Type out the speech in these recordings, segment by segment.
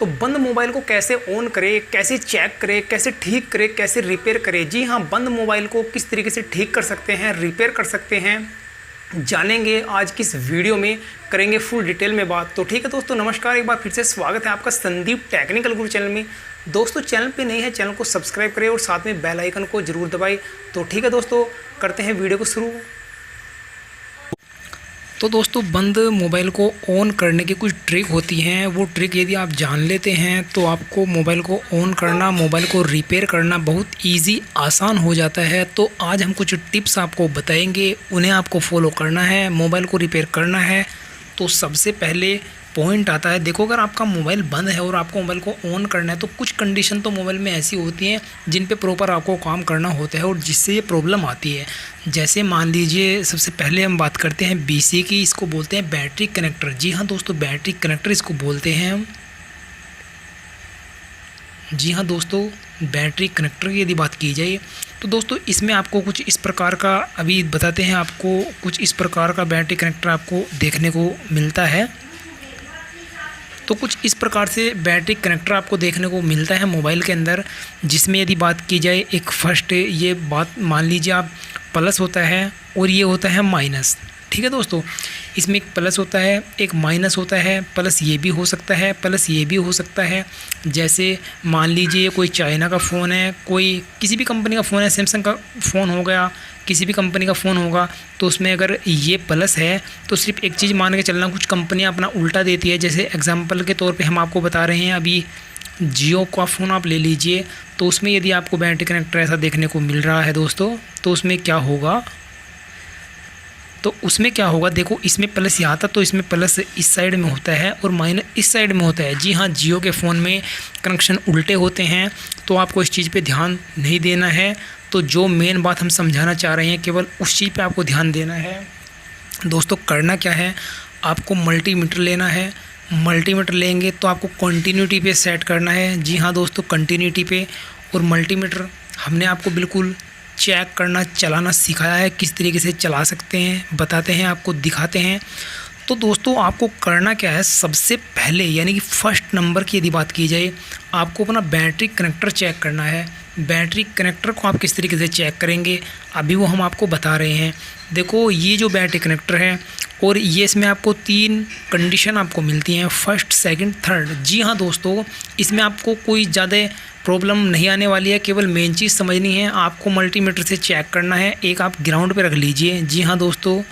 तो बंद मोबाइल को कैसे ऑन करें, कैसे चेक करें, कैसे ठीक करें, कैसे रिपेयर करें। जी हाँ, बंद मोबाइल को किस तरीके से ठीक कर सकते हैं, रिपेयर कर सकते हैं, जानेंगे आज की इस वीडियो में, करेंगे फुल डिटेल में बात। तो ठीक है दोस्तों, नमस्कार, एक बार फिर से स्वागत है आपका संदीप टेक्निकल गुरु चैनल में। दोस्तों चैनल पे नए हैं, चैनल को सब्सक्राइब करें और साथ में बेल आइकन को जरूर दबाएं। तो ठीक है दोस्तों, करते हैं वीडियो को शुरू। तो दोस्तों, बंद मोबाइल को ऑन करने की कुछ ट्रिक होती हैं। वो ट्रिक यदि आप जान लेते हैं तो आपको मोबाइल को ऑन करना, मोबाइल को रिपेयर करना बहुत इजी, आसान हो जाता है। तो आज हम कुछ टिप्स आपको बताएंगे, उन्हें आपको फॉलो करना है, मोबाइल को रिपेयर करना है। तो सबसे पहले पॉइंट आता है, देखो अगर आपका मोबाइल बंद है और आपको मोबाइल को ऑन करना है तो कुछ कंडीशन तो मोबाइल में ऐसी होती हैं जिन पे प्रॉपर आपको काम करना होता है और जिससे ये प्रॉब्लम आती है। जैसे मान लीजिए, सबसे पहले हम बात करते हैं बीसी की। इसको बोलते हैं बैटरी कनेक्टर। जी हाँ दोस्तों, बैटरी कनेक्टर इसको बोलते हैं हम। जी हाँ दोस्तों, बैटरी कनेक्टर की यदि बात की जाए तो दोस्तों इसमें आपको कुछ इस प्रकार का, अभी बताते हैं आपको, कुछ इस प्रकार का बैटरी कनेक्टर आपको देखने को मिलता है। तो कुछ इस प्रकार से बैटरी कनेक्टर आपको देखने को मिलता है मोबाइल के अंदर, जिसमें यदि बात की जाए, एक फर्स्ट ये बात मान लीजिए आप, प्लस होता है और ये होता है माइनस। ठीक है दोस्तों, इसमें एक प्लस होता है, एक माइनस होता है। प्लस ये भी हो सकता है, प्लस ये भी हो सकता है। जैसे मान लीजिए कोई चाइना का फ़ोन है, कोई किसी भी कंपनी का फ़ोन है, सैमसंग का फ़ोन हो गया, किसी भी कंपनी का फ़ोन होगा, तो उसमें अगर ये प्लस है तो सिर्फ एक चीज़ मान के चलना, कुछ कंपनियां अपना उल्टा देती है। जैसे एग्जांपल के तौर पे हम आपको बता रहे हैं, अभी जियो का फ़ोन आप ले लीजिए, तो उसमें यदि आपको बैटरी कनेक्टर ऐसा देखने को मिल रहा है दोस्तों, तो उसमें क्या होगा, देखो इसमें प्लस यहाँ था तो इसमें प्लस इस साइड में होता है और माइनस इस साइड में होता है। जी हाँ, जियो के फ़ोन में कनेक्शन उल्टे होते हैं, तो आपको इस चीज़ पे ध्यान नहीं देना है। तो जो मेन बात हम समझाना चाह रहे हैं, केवल उस चीज़ पे आपको ध्यान देना है। दोस्तों करना क्या है, आपको मल्टीमीटर लेना है। मल्टीमीटर लेंगे तो आपको कंटिन्यूटी पे सेट करना है। जी हाँ दोस्तों, कंटिन्यूटी पे। और मल्टीमीटर हमने आपको बिल्कुल चेक करना, चलाना सिखाया है, किस तरीके से चला सकते हैं, बताते हैं, आपको दिखाते हैं। तो दोस्तों आपको करना क्या है, सबसे पहले यानी कि फर्स्ट नंबर की यदि बात की जाए, आपको अपना बैटरी कनेक्टर चेक करना है। बैटरी कनेक्टर को आप किस तरीके से चेक करेंगे, अभी वो हम आपको बता रहे हैं। देखो ये जो बैटरी कनेक्टर है, और ये इसमें आपको 3 कंडीशन आपको मिलती हैं, फर्स्ट, सेकंड, थर्ड। जी हाँ दोस्तों, इसमें आपको कोई ज़्यादा प्रॉब्लम नहीं आने वाली है। केवल मेन चीज़ समझनी है, आपको मल्टीमीटर से चेक करना है। एक आप ग्राउंड पे रख लीजिए। जी हाँ दोस्तों,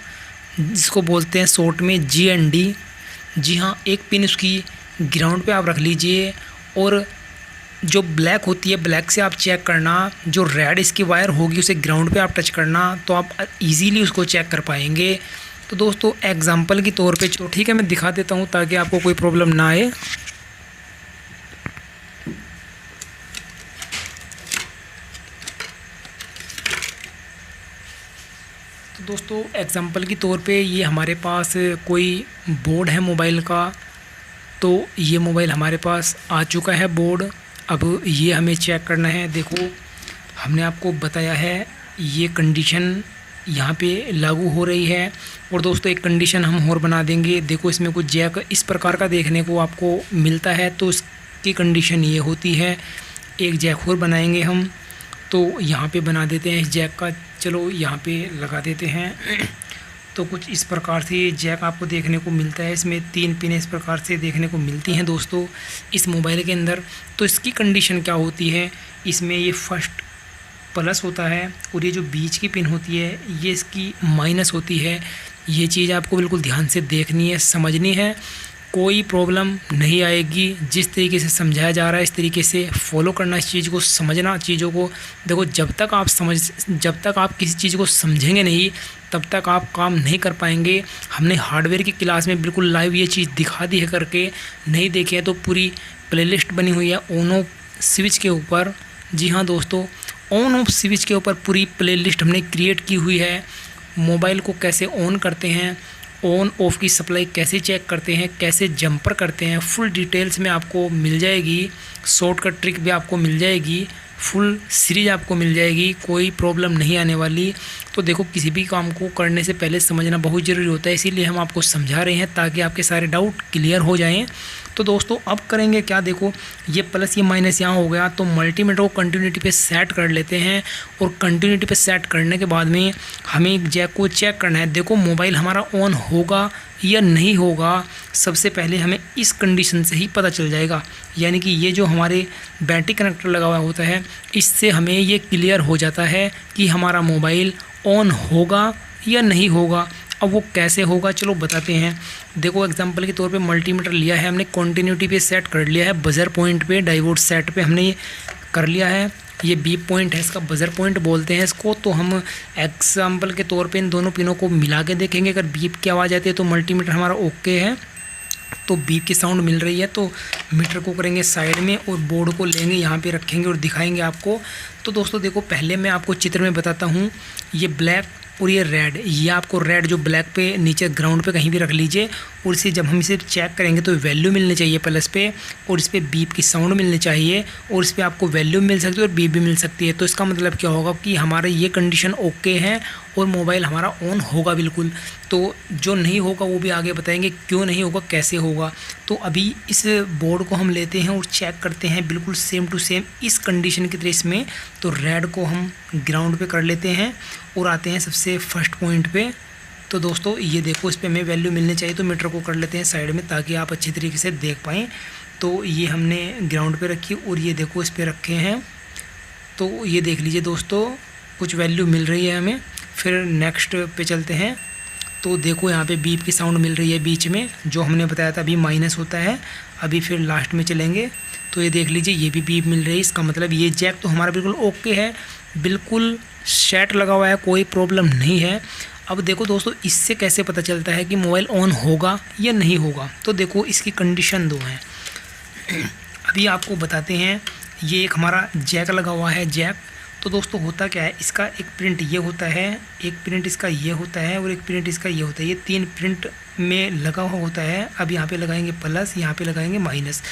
जिसको बोलते हैं शॉर्ट में GND। जी हाँ, एक पिन उसकी ग्राउंड पे आप रख लीजिए, और जो ब्लैक होती है, ब्लैक से आप चेक करना। जो रेड इसकी वायर होगी उसे ग्राउंड पे आप टच करना, तो आप इजीली उसको चेक कर पाएंगे। तो दोस्तों एग्जांपल के तौर पे, तो ठीक है मैं दिखा देता हूँ ताकि आपको कोई प्रॉब्लम ना आए। तो दोस्तों एग्जांपल के तौर पे ये हमारे पास कोई बोर्ड है मोबाइल का। तो ये मोबाइल हमारे पास आ चुका है बोर्ड। अब ये हमें चेक करना है। देखो हमने आपको बताया है, ये कंडीशन यहाँ पे लागू हो रही है। और दोस्तों एक कंडीशन हम और बना देंगे। देखो इसमें कुछ जैक इस प्रकार का देखने को आपको मिलता है, तो इसकी कंडीशन ये होती है। एक जैक और बनाएंगे हम, तो यहाँ पे बना देते हैं इस जैक का, चलो यहाँ पे लगा देते हैं। तो कुछ इस प्रकार से जैक आपको देखने को मिलता है। इसमें 3 पिन इस प्रकार से देखने को मिलती हैं दोस्तों इस मोबाइल के अंदर। तो इसकी कंडीशन क्या होती है, इसमें ये फर्स्ट प्लस होता है और ये जो बीच की पिन होती है ये इसकी माइनस होती है। ये चीज़ आपको बिल्कुल ध्यान से देखनी है, समझनी है, कोई प्रॉब्लम नहीं आएगी। जिस तरीके से समझाया जा रहा है इस तरीके से फॉलो करना, इस चीज़ को समझना, चीज़ों को। देखो जब तक आप किसी चीज़ को समझेंगे नहीं, तब तक आप काम नहीं कर पाएंगे। हमने हार्डवेयर की क्लास में बिल्कुल लाइव ये चीज़ दिखा दी है करके, नहीं देखे तो पूरी प्लेलिस्ट बनी हुई है ऑन ऑफ स्विच के ऊपर। जी हाँ दोस्तों, ऑन ऑफ स्विच के ऊपर पूरी प्लेलिस्ट हमने क्रिएट की हुई है। मोबाइल को कैसे ऑन करते हैं, ऑन ऑफ की सप्लाई कैसे चेक करते हैं, कैसे जंपर करते हैं, फुल डिटेल्स में आपको मिल जाएगी। शॉर्टकट ट्रिक भी आपको मिल जाएगी, फुल सीरीज आपको मिल जाएगी, कोई प्रॉब्लम नहीं आने वाली। तो देखो किसी भी काम को करने से पहले समझना बहुत ज़रूरी होता है, इसीलिए हम आपको समझा रहे हैं ताकि आपके सारे डाउट क्लियर हो जाएं। तो दोस्तों अब करेंगे क्या, देखो ये प्लस ये माइनस यहाँ हो गया, तो मल्टीमीटर को कंटिन्यूटी पे सेट कर लेते हैं। और कंटिन्यूटी पे सेट करने के बाद में हमें जैक को चेक करना है। देखो मोबाइल हमारा ऑन होगा या नहीं होगा, सबसे पहले हमें इस कंडीशन से ही पता चल जाएगा। यानी कि ये जो हमारे बैटरी कनेक्टर लगा हुआ होता है, इससे हमें ये क्लियर हो जाता है कि हमारा मोबाइल ऑन होगा या नहीं होगा। अब वो कैसे होगा चलो बताते हैं। देखो एग्जांपल के तौर पे मल्टीमीटर लिया है हमने, कंटिन्यूटी पे सेट कर लिया है, बजर पॉइंट पे डायोड सेट पे हमने ये कर लिया है। ये बीप पॉइंट है, इसका बजर पॉइंट बोलते हैं इसको। तो हम एग्जांपल के तौर पे इन दोनों पिनों को मिला के देखेंगे, अगर बीप की आवाज़ आती है तो मल्टीमीटर हमारा ओके है, तो बीप की साउंड मिल रही है। तो मीटर को करेंगे साइड में और बोर्ड को लेंगे यहाँ पे रखेंगे और दिखाएंगे आपको। तो दोस्तों देखो पहले मैं आपको चित्र में बताता हूँ, ये ब्लैक और ये रेड, ये आपको रेड जो ब्लैक पे नीचे ग्राउंड पे कहीं भी रख लीजिए। और इसे जब हम इसे चेक करेंगे तो वैल्यू मिलनी चाहिए प्लस पे, और इस पर बीप की साउंड मिलनी चाहिए, और इस पर आपको वैल्यू मिल सकती है और बीप भी मिल सकती है। तो इसका मतलब क्या होगा कि हमारा ये कंडीशन ओके है और मोबाइल हमारा ऑन होगा बिल्कुल। तो जो नहीं होगा वो भी आगे बताएंगे क्यों नहीं होगा, कैसे होगा। तो अभी इस बोर्ड को हम लेते हैं और चेक करते हैं बिल्कुल सेम टू सेम इस कंडीशन की तरह इसमें। तो रेड को हम ग्राउंड पे कर लेते हैं और आते हैं सबसे फर्स्ट पॉइंट पे। तो दोस्तों ये देखो इस पर हमें वैल्यू मिलनी चाहिए, तो मीटर को कर लेते हैं साइड में ताकि आप अच्छी तरीके से देख पाएँ। तो ये हमने ग्राउंड पे रखी और ये देखो इस पर रखे हैं। तो ये देख लीजिए दोस्तों कुछ वैल्यू मिल रही है हमें। फिर नेक्स्ट पे चलते हैं। तो देखो यहाँ पे बीप की साउंड मिल रही है बीच में, जो हमने बताया था अभी माइनस होता है। अभी फिर लास्ट में चलेंगे तो ये देख लीजिए ये भी बीप मिल रही है। इसका मतलब ये जैक तो हमारा बिल्कुल ओके है, बिल्कुल सेट लगा हुआ है, कोई प्रॉब्लम नहीं है। अब देखो दोस्तों इससे कैसे पता चलता है कि मोबाइल ऑन होगा या नहीं होगा। तो देखो इसकी कंडीशन दो हैं, अभी आपको बताते हैं। ये एक हमारा जैक लगा हुआ है, जैक। तो दोस्तों होता क्या है, इसका एक प्रिंट ये होता है, एक प्रिंट इसका ये होता है और एक प्रिंट इसका ये होता है। ये तीन प्रिंट में लगा हुआ होता है। अब यहाँ पे लगाएंगे प्लस, यहाँ पे लगाएंगे माइनस।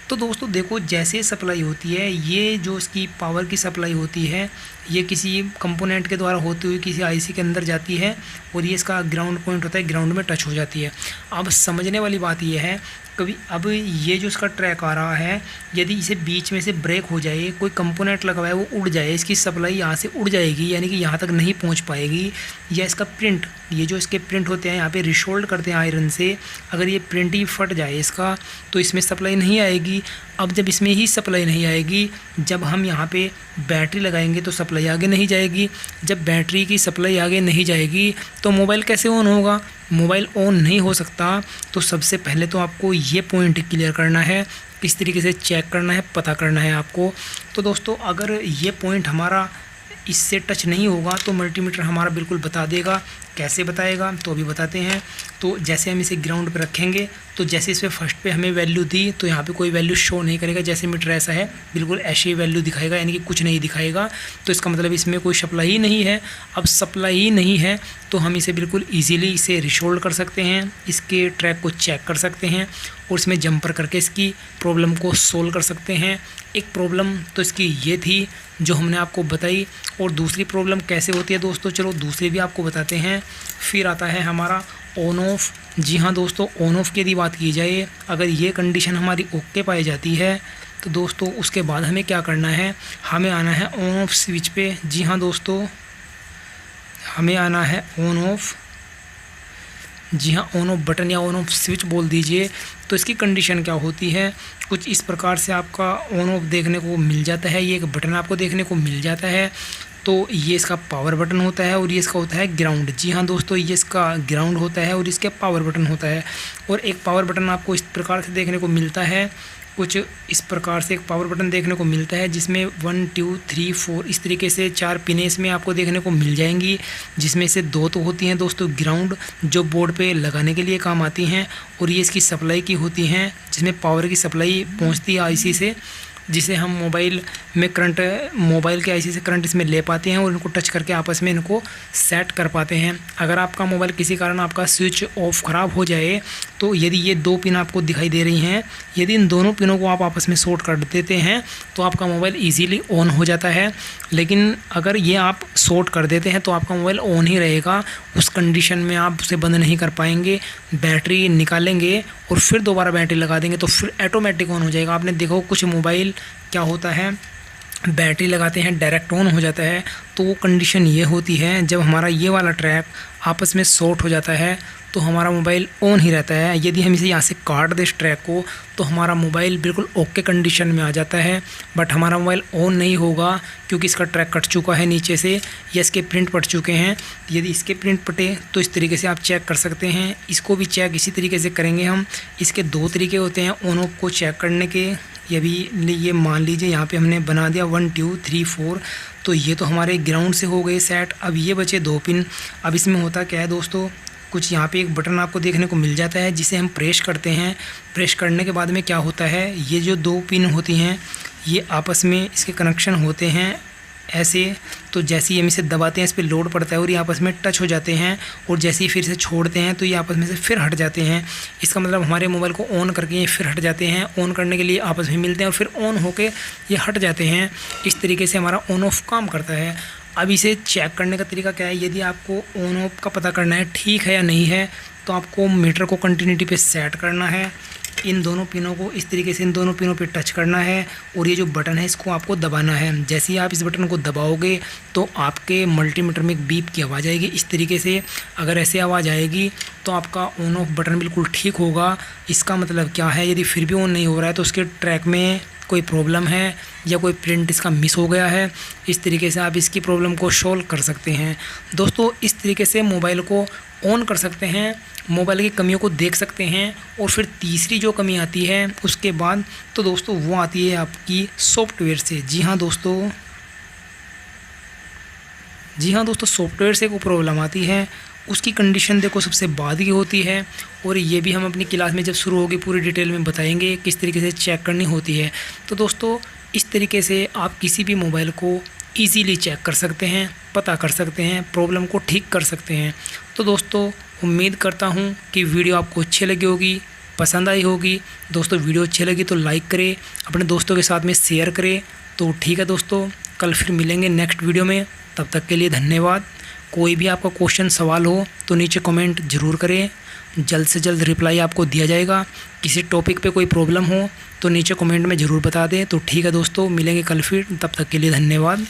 तो दोस्तों देखो जैसे सप्लाई होती है, ये जो इसकी पावर की सप्लाई होती है, ये किसी कंपोनेंट के द्वारा होती हुई किसी आईसी के अंदर जाती है और ये इसका ग्राउंड पॉइंट होता है, ग्राउंड में टच हो जाती है। अब समझने वाली बात ये है, कभी अब ये जो इसका ट्रैक आ रहा है, यदि इसे बीच में से ब्रेक हो जाए, कोई कंपोनेंट लगा हुआ है वो उड़ जाए, इसकी सप्लाई यहाँ से उड़ जाएगी, यानी कि यहाँ तक नहीं पहुँच पाएगी। या इसका प्रिंट, ये जो इसके प्रिंट होते हैं यहाँ पे रिशोल्ड करते हैं आयरन से, अगर ये प्रिंट ही फट जाए इसका तो इसमें सप्लाई नहीं आएगी। अब जब इसमें ही सप्लाई नहीं आएगी, जब हम यहाँ पे बैटरी लगाएंगे तो सप्लाई आगे नहीं जाएगी। जब बैटरी की सप्लाई आगे नहीं जाएगी तो मोबाइल कैसे ऑन होगा, मोबाइल ऑन नहीं हो सकता। तो सबसे पहले तो आपको ये पॉइंट क्लियर करना है, किस तरीके से चेक करना है, पता करना है आपको। तो दोस्तों अगर ये पॉइंट हमारा इससे टच नहीं होगा तो मल्टीमीटर हमारा बिल्कुल बता देगा। कैसे बताएगा तो अभी बताते हैं। तो जैसे हम इसे ग्राउंड पे रखेंगे तो जैसे इस पर फर्स्ट पे हमें वैल्यू दी तो यहाँ पे कोई वैल्यू शो नहीं करेगा। जैसे मीटर ऐसा है बिल्कुल ऐसे ही वैल्यू दिखाएगा, यानी कि कुछ नहीं दिखाएगा। तो इसका मतलब इसमें कोई सप्लाई ही नहीं है। अब सप्लाई ही नहीं है तो हम इसे बिल्कुल ईजीली इसे रिशोल्ड कर सकते हैं, इसके ट्रैक को चेक कर सकते हैं और इसमें जंपर करके इसकी प्रॉब्लम को सोल्व कर सकते हैं। एक प्रॉब्लम तो इसकी ये थी जो हमने आपको बताई, और दूसरी प्रॉब्लम कैसे होती है दोस्तों, चलो दूसरी भी आपको बताते हैं। फिर आता है हमारा ऑन ऑफ। जी हाँ दोस्तों, ऑन ऑफ की यदि बात की जाए, अगर ये कंडीशन हमारी ओके पाई जाती है तो दोस्तों उसके बाद हमें क्या करना है, हमें आना है ऑन ऑफ स्विच पे। जी हाँ दोस्तों, हमें आना है ऑन ऑफ। जी हाँ, ऑन ऑफ बटन या ऑन ऑफ स्विच बोल दीजिए। तो इसकी कंडीशन क्या होती है, कुछ इस प्रकार से आपका ऑन ऑफ देखने को मिल जाता है। ये एक बटन आपको देखने को मिल जाता है। तो ये इसका पावर बटन होता है और ये इसका होता है ग्राउंड। जी हाँ दोस्तों, ये इसका ग्राउंड होता है और इसके पावर बटन होता है। और एक पावर बटन आपको इस प्रकार से देखने को मिलता है, कुछ इस प्रकार से एक पावर बटन देखने को मिलता है जिसमें 1 2 3 4 इस तरीके से 4 पिनें इसमें आपको देखने को मिल जाएंगी, जिसमें से 2 तो होती हैं दोस्तों ग्राउंड, जो बोर्ड पे लगाने के लिए काम आती हैं, और ये इसकी सप्लाई की होती हैं जिसमें पावर की सप्लाई पहुंचती है आईसी से। जिसे हम मोबाइल के आईसी से करंट इसमें ले पाते हैं और इनको टच करके आपस में इनको सेट कर पाते हैं। अगर आपका मोबाइल किसी कारण आपका स्विच ऑफ ख़राब हो जाए तो यदि ये 2 पिन आपको दिखाई दे रही हैं, यदि इन दोनों पिनों को आप आपस में शॉर्ट कर देते हैं तो आपका मोबाइल ईजीली ऑन हो जाता है। लेकिन अगर ये आप शॉर्ट कर देते हैं तो आपका मोबाइल ऑन ही रहेगा, उस कंडीशन में आप उसे बंद नहीं कर पाएंगे। बैटरी निकालेंगे और फिर दोबारा बैटरी लगा देंगे तो फिर ऑटोमेटिक ऑन हो जाएगा। आपने देखो कुछ मोबाइल क्या होता है, बैटरी लगाते हैं डायरेक्ट ऑन हो जाता है। तो वो कंडीशन ये होती है जब हमारा ये वाला ट्रैक आपस में शॉर्ट हो जाता है तो हमारा मोबाइल ऑन ही रहता है। यदि हम इसे यहाँ से काट दें इस ट्रैक को तो हमारा मोबाइल बिल्कुल ओके कंडीशन में आ जाता है, बट हमारा मोबाइल ऑन नहीं होगा क्योंकि इसका ट्रैक कट चुका है नीचे से या इसके प्रिंट पट चुके हैं। यदि इसके प्रिंट पटे तो इस तरीके से आप चेक कर सकते हैं। इसको भी चेक इसी तरीके से करेंगे हम। इसके 2 तरीके होते हैं ऑन ऑफ को चेक करने के। ये मान लीजिए यहाँ पे हमने बना दिया 1 2 3 4, तो ये तो हमारे ग्राउंड से हो गए सेट। अब ये बचे 2 पिन। अब इसमें होता क्या है दोस्तों, कुछ यहाँ पे एक बटन आपको देखने को मिल जाता है जिसे हम प्रेस करते हैं। प्रेस करने के बाद में क्या होता है, ये जो 2 पिन होती हैं ये आपस में इसके कनेक्शन होते हैं ऐसे। तो जैसे ही हम इसे दबाते हैं इस पर लोड पड़ता है और ये आपस में टच हो जाते हैं, और जैसे ही फिर से छोड़ते हैं तो ये आपस में से फिर हट जाते हैं। इसका मतलब हमारे मोबाइल को ऑन करके ये फिर हट जाते हैं, ऑन करने के लिए आपस में मिलते हैं और फिर ऑन होके ये हट जाते हैं। इस तरीके से हमारा ऑन ऑफ काम करता है। अब इसे चेक करने का तरीका क्या है, यदि आपको ऑन ऑफ का पता करना है ठीक है या नहीं है तो आपको मीटर को कंटिन्यूटी पे सेट करना है। इन दोनों पिनों को इस तरीके से इन दोनों पिनों पे टच करना है और ये जो बटन है इसको आपको दबाना है। जैसे ही आप इस बटन को दबाओगे तो आपके मल्टीमीटर में एक बीप की आवाज़ आएगी इस तरीके से। अगर ऐसे आवाज़ आएगी तो आपका ऑन ऑफ बटन बिल्कुल ठीक होगा। इसका मतलब क्या है, यदि फिर भी ऑन नहीं हो रहा है तो उसके ट्रैक में कोई प्रॉब्लम है या कोई प्रिंट इसका मिस हो गया है। इस तरीके से आप इसकी प्रॉब्लम को सॉल्व कर सकते हैं। दोस्तों इस तरीके से मोबाइल को ऑन कर सकते हैं, मोबाइल की कमियों को देख सकते हैं। और फिर तीसरी जो कमी आती है उसके बाद तो दोस्तों वो आती है आपकी सॉफ्टवेयर से। जी हाँ दोस्तों, सॉफ्टवेयर से कोई प्रॉब्लम आती है। उसकी कंडीशन देखो सबसे बाद की होती है और ये भी हम अपनी क्लास में जब शुरू होगी पूरी डिटेल में बताएंगे किस तरीके से चेक करनी होती है। तो दोस्तों इस तरीके से आप किसी भी मोबाइल को ईज़िली चेक कर सकते हैं, पता कर सकते हैं, प्रॉब्लम को ठीक कर सकते हैं। तो दोस्तों उम्मीद करता हूँ कि वीडियो आपको अच्छी लगी होगी, पसंद आई होगी। दोस्तों वीडियो अच्छी लगी तो लाइक करें, अपने दोस्तों के साथ में शेयर करें। तो ठीक है दोस्तों, कल फिर मिलेंगे नेक्स्ट वीडियो में। तब तक के लिए धन्यवाद। कोई भी आपका क्वेश्चन सवाल हो तो नीचे कमेंट ज़रूर करें, जल्द से जल्द रिप्लाई आपको दिया जाएगा। किसी टॉपिक पे कोई प्रॉब्लम हो तो नीचे कमेंट में ज़रूर बता दें। तो ठीक है दोस्तों, मिलेंगे कल फिर, तब तक के लिए धन्यवाद।